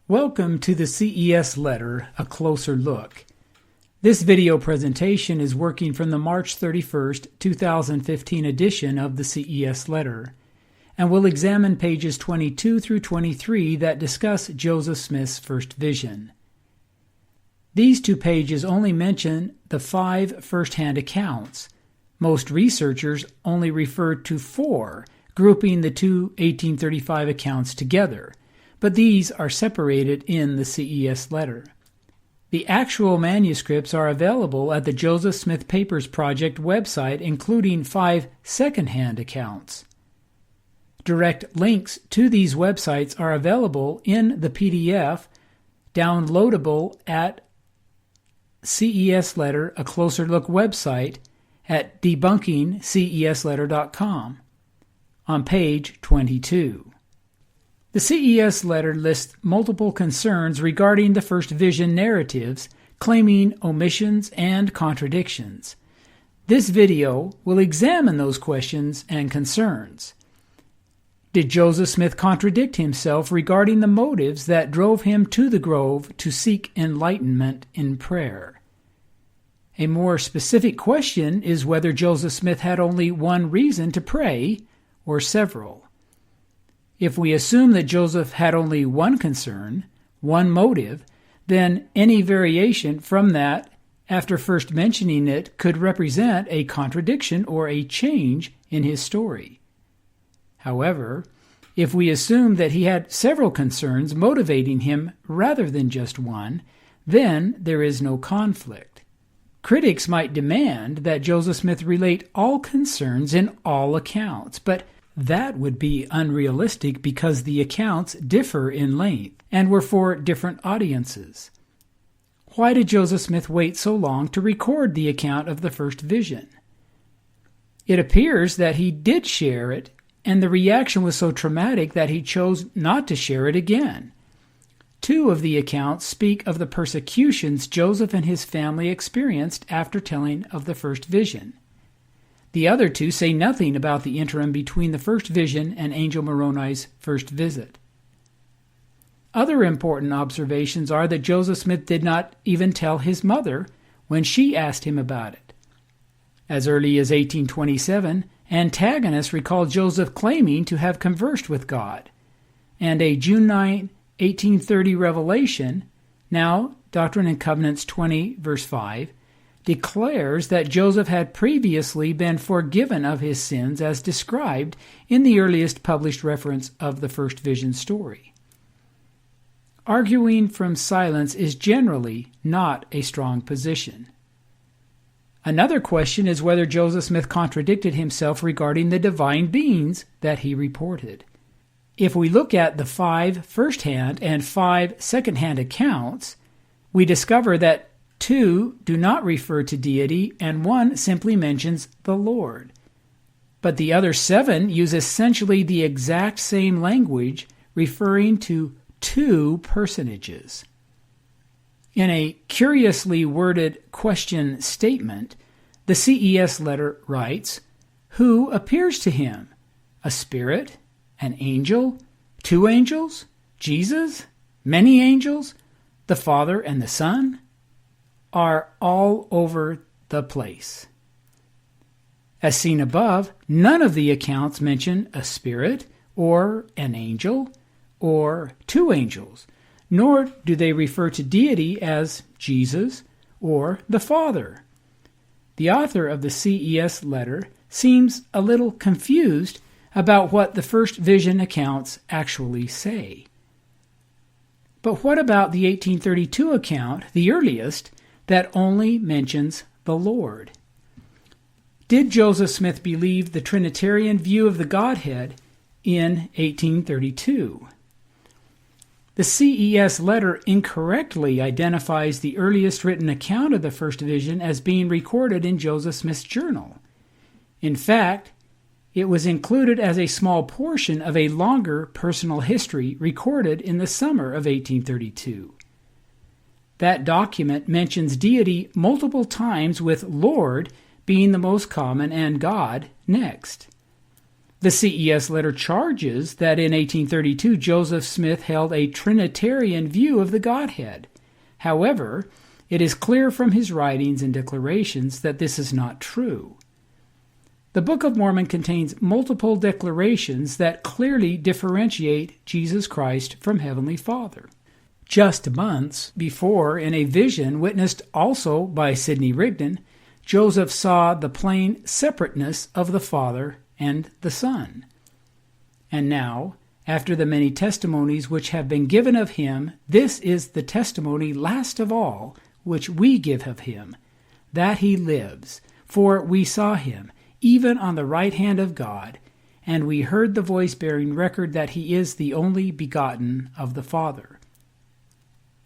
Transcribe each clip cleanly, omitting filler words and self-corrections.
Welcome to the CES Letter, a closer look. This video presentation is working from the March 31st, 2015 edition of the CES Letter, and will examine pages 22 through 23 that discuss Joseph Smith's first vision. These two pages only mention the 5 first-hand accounts. Most researchers only refer to 4, grouping the two 1835 accounts together, but these are separated in the CES Letter. The actual manuscripts are available at the Joseph Smith Papers Project website, including 5 second-hand accounts. Direct links to these websites are available in the PDF, downloadable at CES Letter, a closer look website at debunkingcesletter.com on page 22. The CES Letter lists multiple concerns regarding the first vision narratives, claiming omissions and contradictions. This video will examine those questions and concerns. Did Joseph Smith contradict himself regarding the motives that drove him to the grove to seek enlightenment in prayer? A more specific question is whether Joseph Smith had only one reason to pray or several. If we assume that Joseph had only one concern, one motive, then any variation from that after first mentioning it could represent a contradiction or a change in his story. However, if we assume that he had several concerns motivating him rather than just one, then there is no conflict. Critics might demand that Joseph Smith relate all concerns in all accounts, but that would be unrealistic because the accounts differ in length and were for different audiences. Why did Joseph Smith wait so long to record the account of the first vision? It appears that he did share it, and the reaction was so traumatic that he chose not to share it again. 2 of the accounts speak of the persecutions Joseph and his family experienced after telling of the first vision. The other 2 say nothing about the interim between the first vision and Angel Moroni's first visit. Other important observations are that Joseph Smith did not even tell his mother when she asked him about it. As early as 1827, antagonists recall Joseph claiming to have conversed with God, and a June 9, 1830 revelation, now Doctrine and Covenants 20, verse 5, declares that Joseph had previously been forgiven of his sins as described in the earliest published reference of the first vision story. Arguing from silence is generally not a strong position. Another question is whether Joseph Smith contradicted himself regarding the divine beings that he reported. If we look at the 5 first-hand and 5 second-hand accounts, we discover that 2 do not refer to deity, and 1 simply mentions the Lord. But the other 7 use essentially the exact same language, referring to 2 personages. In a curiously worded question statement, the CES Letter writes, "Who appears to him? A spirit? An angel? 2 angels? Jesus? Many angels? The Father and the Son?" Are all over the place. As seen above, none of the accounts mention a spirit or an angel or 2 angels, nor do they refer to deity as Jesus or the Father. The author of the CES Letter seems a little confused about what the first vision accounts actually say. But what about the 1832 account, the earliest, that only mentions the Lord? Did Joseph Smith believe the Trinitarian view of the Godhead in 1832? The CES Letter incorrectly identifies the earliest written account of the first vision as being recorded in Joseph Smith's journal. In fact, it was included as a small portion of a longer personal history recorded in the summer of 1832. That document mentions deity multiple times, with Lord being the most common and God next. The CES letter charges that in 1832 Joseph Smith held a Trinitarian view of the Godhead. However, it is clear from his writings and declarations that this is not true. The Book of Mormon contains multiple declarations that clearly differentiate Jesus Christ from Heavenly Father. Just months before, in a vision witnessed also by Sidney Rigdon, Joseph saw the plain separateness of the Father and the Son. And now, after the many testimonies which have been given of him, this is the testimony last of all which we give of him, that he lives. For we saw him, even on the right hand of God, and we heard the voice bearing record that he is the only begotten of the Father.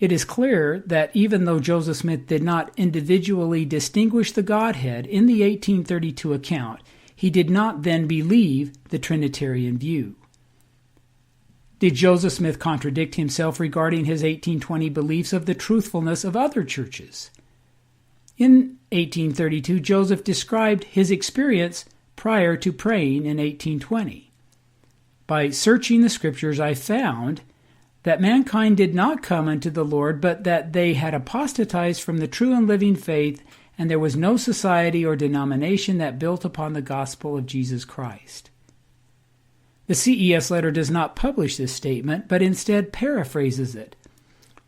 It is clear that even though Joseph Smith did not individually distinguish the Godhead in the 1832 account, he did not then believe the Trinitarian view. Did Joseph Smith contradict himself regarding his 1820 beliefs of the truthfulness of other churches? In 1832, Joseph described his experience prior to praying in 1820. By searching the Scriptures, I found that mankind did not come unto the Lord, but that they had apostatized from the true and living faith, and there was no society or denomination that built upon the gospel of Jesus Christ. The CES letter does not publish this statement, but instead paraphrases it.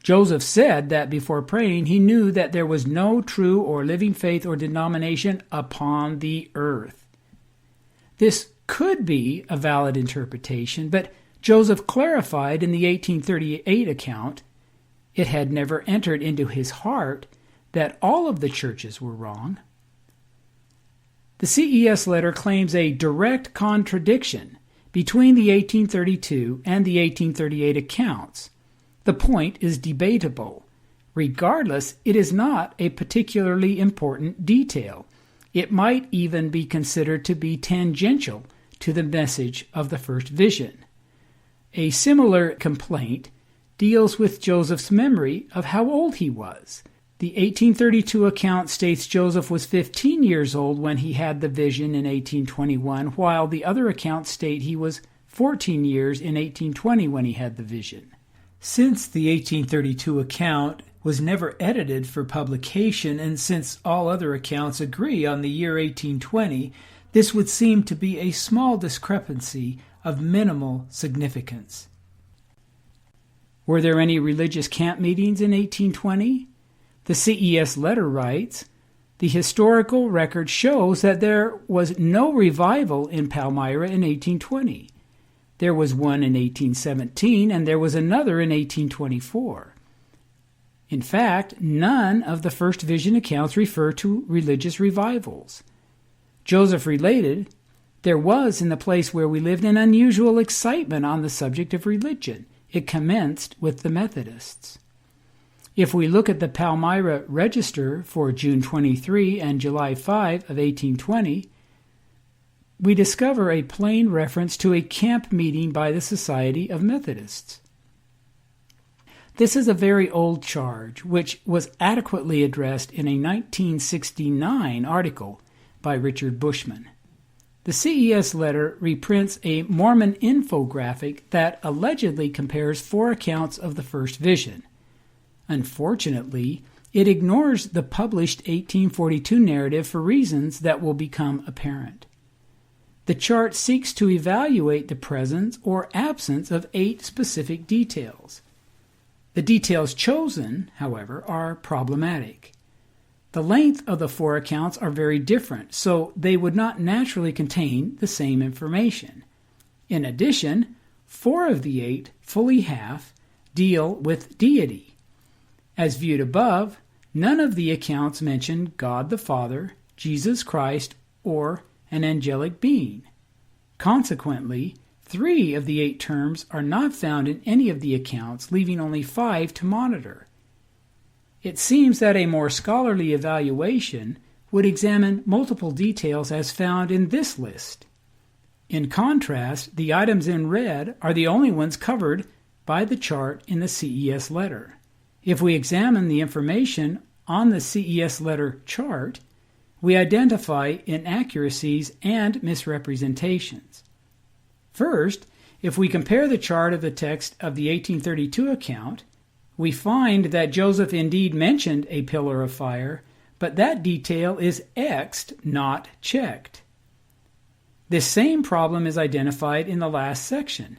Joseph said that before praying, he knew that there was no true or living faith or denomination upon the earth. This could be a valid interpretation, but Joseph clarified in the 1838 account, it had never entered into his heart that all of the churches were wrong. The CES letter claims a direct contradiction between the 1832 and the 1838 accounts. The point is debatable. Regardless, it is not a particularly important detail. It might even be considered to be tangential to the message of the first vision. A similar complaint deals with Joseph's memory of how old he was. The 1832 account states Joseph was 15 years old when he had the vision in 1821, while the other accounts state he was 14 years in 1820 when he had the vision. Since the 1832 account was never edited for publication, and since all other accounts agree on the year 1820, this would seem to be a small discrepancy of minimal significance. Were there any religious camp meetings in 1820? The CES letter writes, the historical record shows that there was no revival in Palmyra in 1820. There was one in 1817, and there was another in 1824. In fact, none of the first vision accounts refer to religious revivals. Joseph related, there was in the place where we lived an unusual excitement on the subject of religion. It commenced with the Methodists. If we look at the Palmyra Register for June 23 and July 5 of 1820, we discover a plain reference to a camp meeting by the Society of Methodists. This is a very old charge, which was adequately addressed in a 1969 article by Richard Bushman. The CES letter reprints a Mormon infographic that allegedly compares 4 accounts of the first vision. Unfortunately, it ignores the published 1842 narrative for reasons that will become apparent. The chart seeks to evaluate the presence or absence of 8 specific details. The details chosen, however, are problematic. The length of the 4 accounts are very different, so they would not naturally contain the same information. In addition, 4 of the 8, fully half, deal with deity. As viewed above, none of the accounts mention God the Father, Jesus Christ, or an angelic being. Consequently, 3 of the 8 terms are not found in any of the accounts, leaving only 5 to monitor. It seems that a more scholarly evaluation would examine multiple details as found in this list. In contrast, the items in red are the only ones covered by the chart in the CES letter. If we examine the information on the CES letter chart, we identify inaccuracies and misrepresentations. First, if we compare the chart of the text of the 1832 account, we find that Joseph indeed mentioned a pillar of fire, but that detail is X'd, not checked. This same problem is identified in the last section.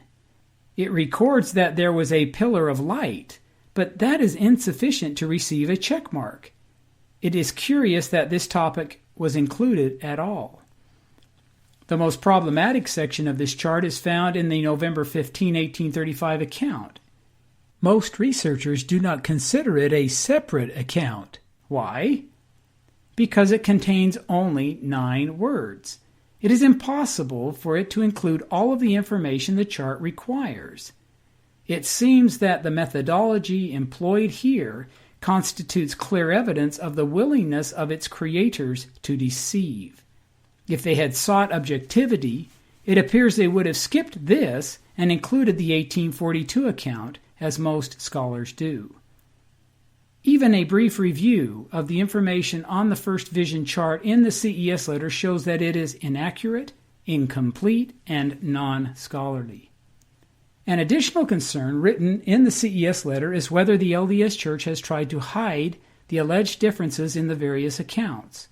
It records that there was a pillar of light, but that is insufficient to receive a check mark. It is curious that this topic was included at all. The most problematic section of this chart is found in the November 15, 1835 account. Most researchers do not consider it a separate account. Why? Because it contains only 9 words. It is impossible for it to include all of the information the chart requires. It seems that the methodology employed here constitutes clear evidence of the willingness of its creators to deceive. If they had sought objectivity, it appears they would have skipped this and included the 1842 account, as most scholars do. Even a brief review of the information on the first vision chart in the CES letter shows that it is inaccurate, incomplete, and non-scholarly. An additional concern written in the CES letter is whether the LDS Church has tried to hide the alleged differences in the various accounts.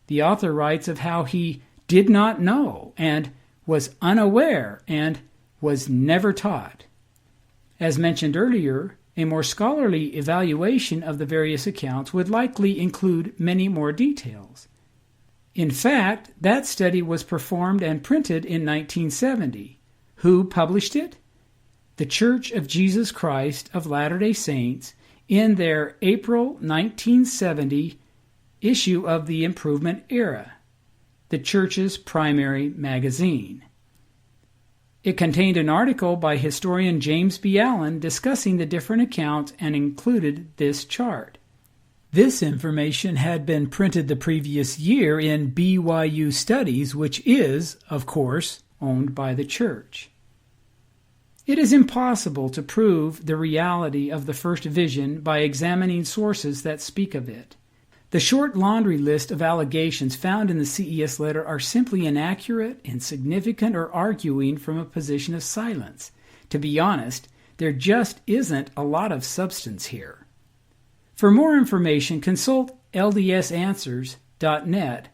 The author writes of how he did not know and was unaware and was never taught. As mentioned earlier, a more scholarly evaluation of the various accounts would likely include many more details. In fact, that study was performed and printed in 1970. Who published it? The Church of Jesus Christ of Latter-day Saints in their April 1970 issue of the Improvement Era, the church's primary magazine. It contained an article by historian James B. Allen discussing the different accounts and included this chart. This information had been printed the previous year in BYU Studies, which is, of course, owned by the church. It is impossible to prove the reality of the first vision by examining sources that speak of it. The short laundry list of allegations found in the CES letter are simply inaccurate, insignificant, or arguing from a position of silence. To be honest, there just isn't a lot of substance here. For more information, consult ldsanswers.net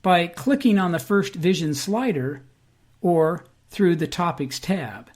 by clicking on the First Vision slider or through the Topics tab.